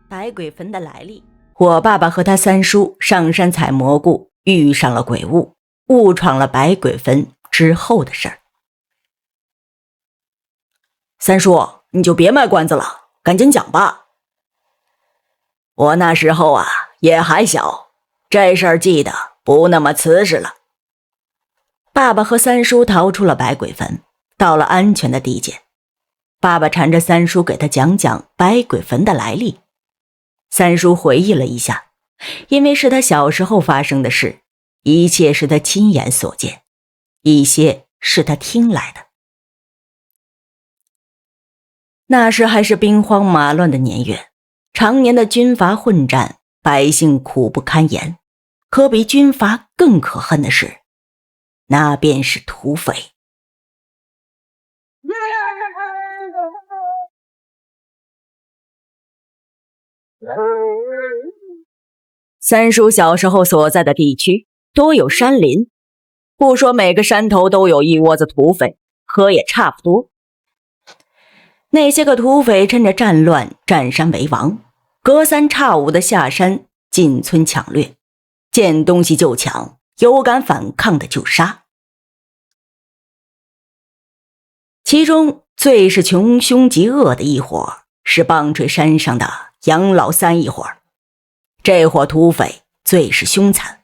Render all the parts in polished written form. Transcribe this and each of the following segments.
白鬼坟的来历。我爸爸和他三叔上山采蘑菇，遇上了鬼物，误闯了白鬼坟之后的事儿。三叔，你就别卖关子了，赶紧讲吧。我那时候啊也还小，这事儿记得不那么瓷实了。爸爸和三叔逃出了白鬼坟，到了安全的地界。爸爸缠着三叔给他讲讲白鬼坟的来历。三叔回忆了一下，因为是他小时候发生的事，一切是他亲眼所见，一些是他听来的。那时还是兵荒马乱的年月，常年的军阀混战，百姓苦不堪言。可比军阀更可恨的是，那便是土匪。三叔小时候所在的地区多有山林，不说每个山头都有一窝子土匪，可也差不多。那些个土匪趁着战乱占山为王，隔三差五的下山进村抢掠，见东西就抢，有敢反抗的就杀。其中最是穷凶极恶的一伙是棒槌山上的杨老三一伙，这伙土匪最是凶残。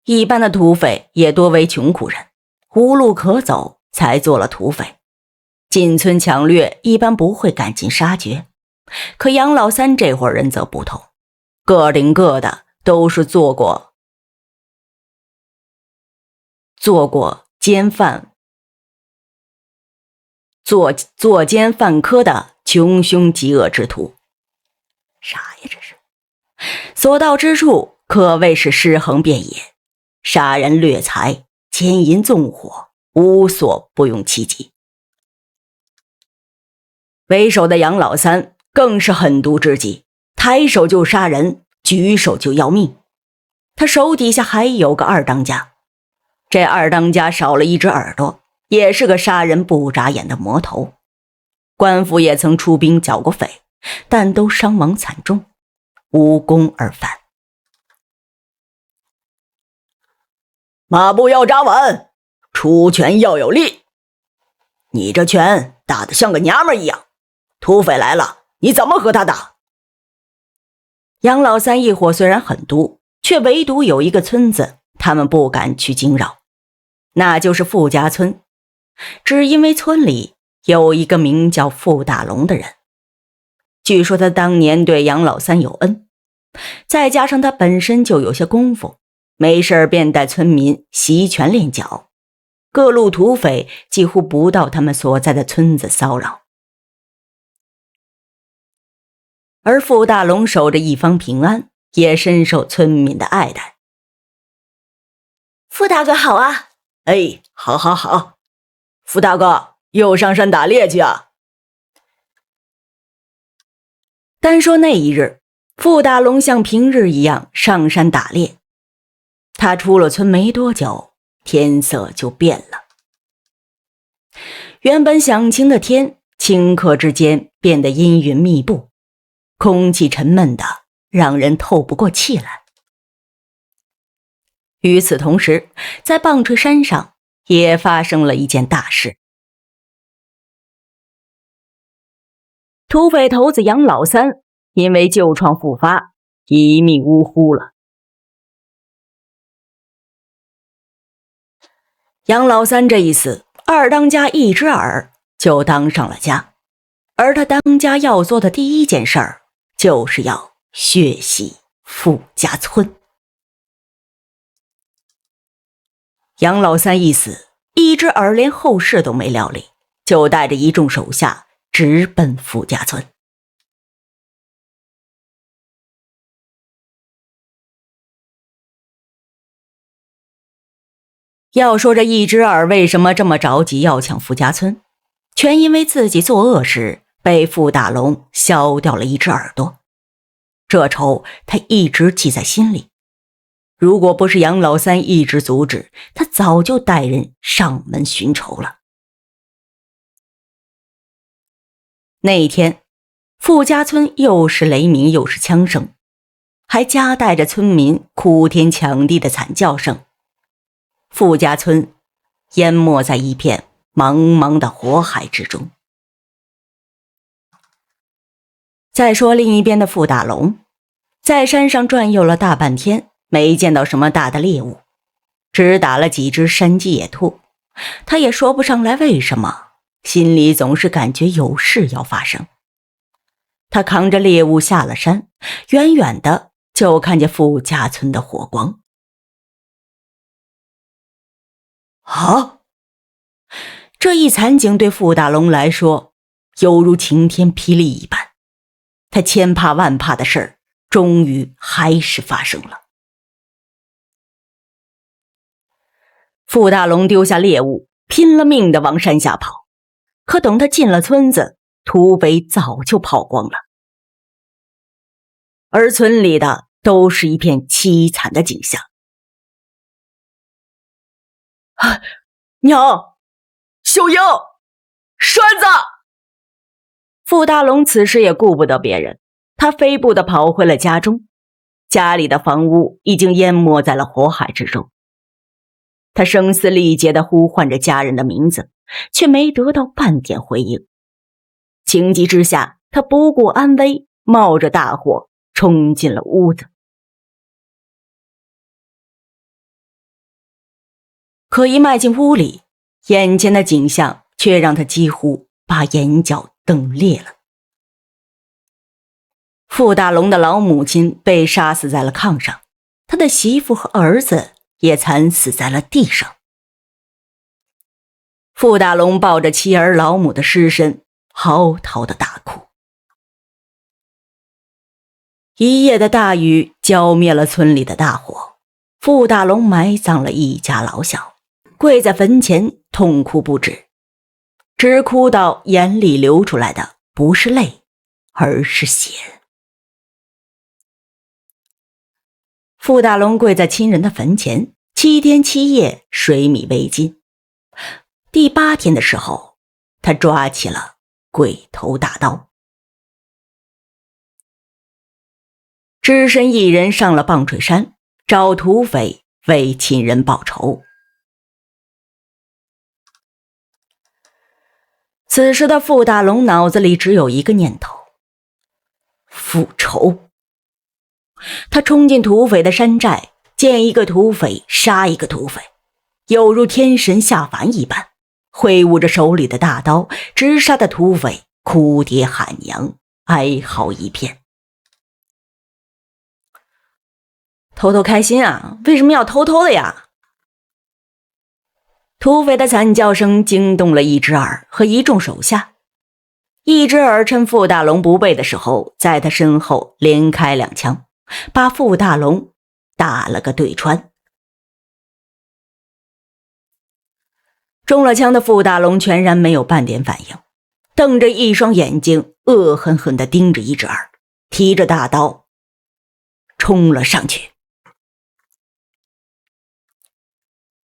一般的土匪也多为穷苦人，无路可走才做了土匪，进村抢掠一般不会赶尽杀绝。可杨老三这伙人则不同，个顶个的都是做过奸犯作奸犯科的穷凶极恶之徒。啥呀这是？所到之处可谓是尸横遍野，杀人掠财，奸淫纵火，无所不用其极。为首的杨老三更是狠毒之极，抬手就杀人，举手就要命。他手底下还有个二当家，这二当家少了一只耳朵，也是个杀人不眨眼的魔头。官府也曾出兵剿过匪，但都伤亡惨重，无功而返。马步要扎稳，出拳要有力。你这拳打得像个娘们一样，土匪来了你怎么和他打？杨老三一伙虽然狠毒，却唯独有一个村子他们不敢去惊扰，那就是傅家村。只因为村里有一个名叫傅大龙的人，据说他当年对杨老三有恩，再加上他本身就有些功夫，没事便带村民习拳练脚，各路土匪几乎不到他们所在的村子骚扰。而傅大龙守着一方平安，也深受村民的爱戴。傅大哥好啊！哎，好好好，傅大哥又上山打猎去啊？单说那一日，傅大龙像平日一样上山打猎。他出了村没多久，天色就变了。原本响晴的天，顷刻之间变得阴云密布，空气沉闷的让人透不过气来。与此同时，在棒槌山上也发生了一件大事。土匪头子杨老三因为旧创复发，一命呜呼了。杨老三这一死，二当家一只耳就当上了家，而他当家要做的第一件事儿，就是要血洗傅家村。杨老三一死，一只耳连后事都没料理，就带着一众手下直奔傅家村。要说这一只耳为什么这么着急要抢傅家村，全因为自己作恶时被傅大龙削掉了一只耳朵，这仇他一直记在心里。如果不是杨老三一直阻止，他早就带人上门寻仇了。那一天，傅家村又是雷鸣又是枪声，还夹带着村民哭天抢地的惨叫声。傅家村淹没在一片茫茫的火海之中。再说另一边的傅大龙，在山上转悠了大半天，没见到什么大的猎物，只打了几只山鸡野兔。他也说不上来为什么，心里总是感觉有事要发生。他扛着猎物下了山，远远的就看见傅家村的火光。啊！这一惨景对傅大龙来说，犹如晴天霹雳一般。他千怕万怕的事儿，终于还是发生了。傅大龙丢下猎物，拼了命的往山下跑。可等他进了村子，土匪早就跑光了。而村里的都是一片凄惨的景象。娘，秀英，栓子！傅大龙此时也顾不得别人，他飞步地跑回了家中。家里的房屋已经淹没在了火海之中。他声嘶力竭地呼唤着家人的名字，却没得到半点回应。情急之下，他不顾安危，冒着大火冲进了屋子。可一迈进屋里，眼前的景象却让他几乎把眼角瞪裂了。傅大龙的老母亲被杀死在了炕上，他的媳妇和儿子也惨死在了地上。傅大龙抱着妻儿老母的尸身，嚎啕的大哭。一夜的大雨浇灭了村里的大火，傅大龙埋葬了一家老小，跪在坟前痛哭不止，只哭到眼里流出来的不是泪，而是血。傅大龙跪在亲人的坟前，7天7夜水米未进。第8天的时候，他抓起了鬼头大刀。只身一人上了棒槌山，找土匪为亲人报仇。此时的傅大龙脑子里只有一个念头：复仇。他冲进土匪的山寨，见一个土匪杀一个土匪，犹如天神下凡一般，挥舞着手里的大刀，直杀的土匪哭爹喊娘，哀嚎一片。偷偷开心啊，为什么要偷偷的呀？土匪的惨叫声惊动了一只耳和一众手下。一只耳趁傅大龙不备的时候，在他身后连开2枪，把傅大龙打了个对穿。中了枪的傅大龙全然没有半点反应，瞪着一双眼睛，恶狠狠地盯着一只耳，提着大刀冲了上去。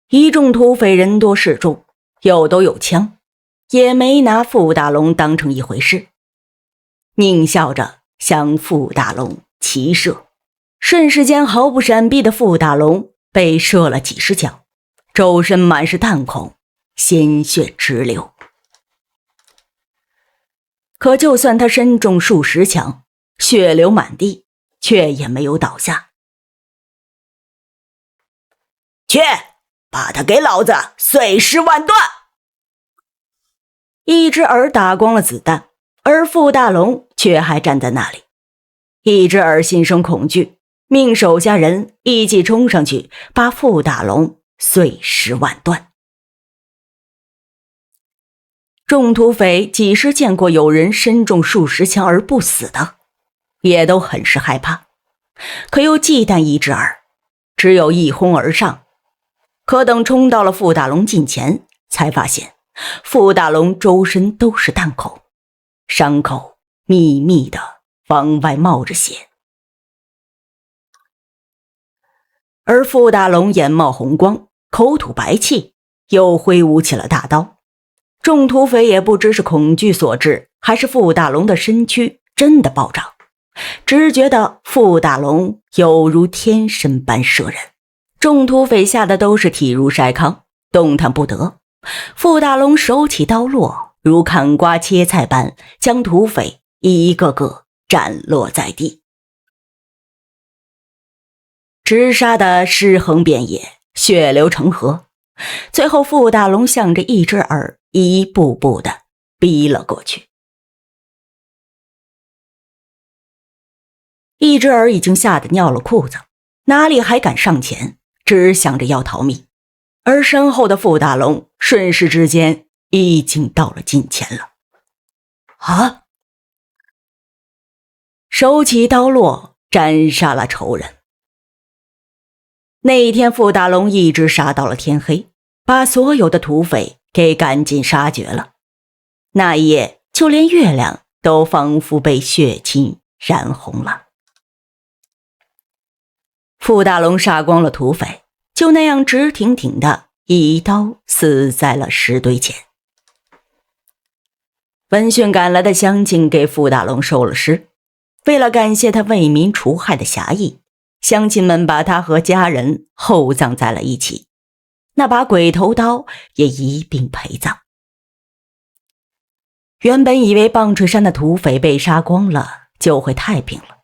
一众土匪人多势众，又都有枪，也没拿傅大龙当成一回事，狞笑着向傅大龙齐射。瞬时间毫不闪避的傅大龙被射了几十枪，周身满是弹孔，鲜血直流。可就算他身中数十枪，血流满地，却也没有倒下。去，把他给老子碎尸万段！一只耳打光了子弹，而傅大龙却还站在那里。一只耳心生恐惧，命手下人一起冲上去，把傅大龙碎尸万段。众土匪几时见过有人身中数十枪而不死的，也都很是害怕，可又忌惮一只耳，只有一哄而上。可等冲到了傅大龙近前，才发现傅大龙周身都是弹孔，伤口密密的往外冒着血。而傅大龙眼冒红光，口吐白气，又挥舞起了大刀。众土匪也不知是恐惧所致，还是傅大龙的身躯真的暴涨，只觉得傅大龙犹如天神般摄人。众土匪吓得都是体如筛糠，动弹不得。傅大龙手起刀落，如砍瓜切菜般将土匪一个个斩落在地，直杀的尸横遍野，血流成河。最后傅大龙向着一只耳一步步的逼了过去。一只耳已经吓得尿了裤子，哪里还敢上前，只想着要逃命。而身后的傅大龙瞬时之间已经到了近前了。啊！手起刀落，斩杀了仇人。那一天傅大龙一直杀到了天黑，把所有的土匪给赶尽杀绝了。那一夜就连月亮都仿佛被血亲染红了。傅大龙杀光了土匪，就那样直挺挺的一刀死在了石堆前。闻讯赶来的乡亲给傅大龙收了尸，为了感谢他为民除害的侠义，乡亲们把他和家人厚葬在了一起，那把鬼头刀也一并陪葬。原本以为棒槌山的土匪被杀光了就会太平了，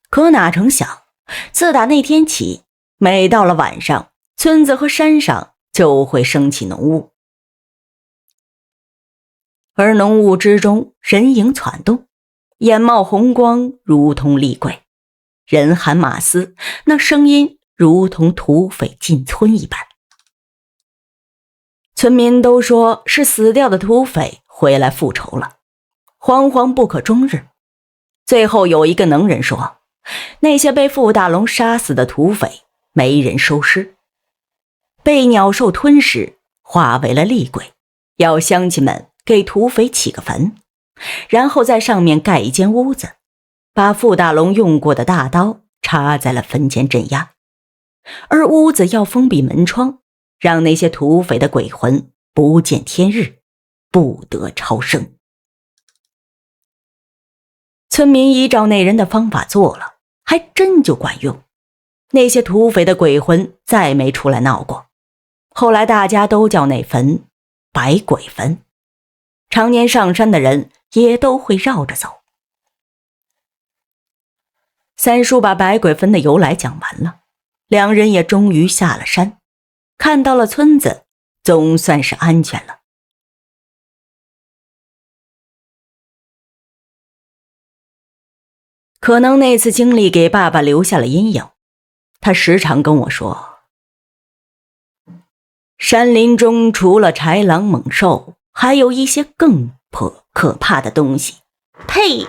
可哪成想，自打那天起，每到了晚上，村子和山上就会升起浓雾，而浓雾之中人影攒动，眼冒红光，如同厉鬼，人喊马嘶，那声音如同土匪进村一般。村民都说是死掉的土匪回来复仇了，惶惶不可终日。最后有一个能人说，那些被傅大龙杀死的土匪没人收尸，被鸟兽吞噬，化为了厉鬼，要乡亲们给土匪起个坟，然后在上面盖一间屋子，把傅大龙用过的大刀插在了坟前镇压，而屋子要封闭门窗，让那些土匪的鬼魂不见天日，不得超生。村民依照那人的方法做了，还真就管用，那些土匪的鬼魂再没出来闹过。后来大家都叫那坟百鬼坟，常年上山的人也都会绕着走。三叔把百鬼坟的由来讲完了，两人也终于下了山，看到了村子，总算是安全了。可能那次经历给爸爸留下了阴影，他时常跟我说，山林中除了豺狼猛兽，还有一些更可怕的东西。呸！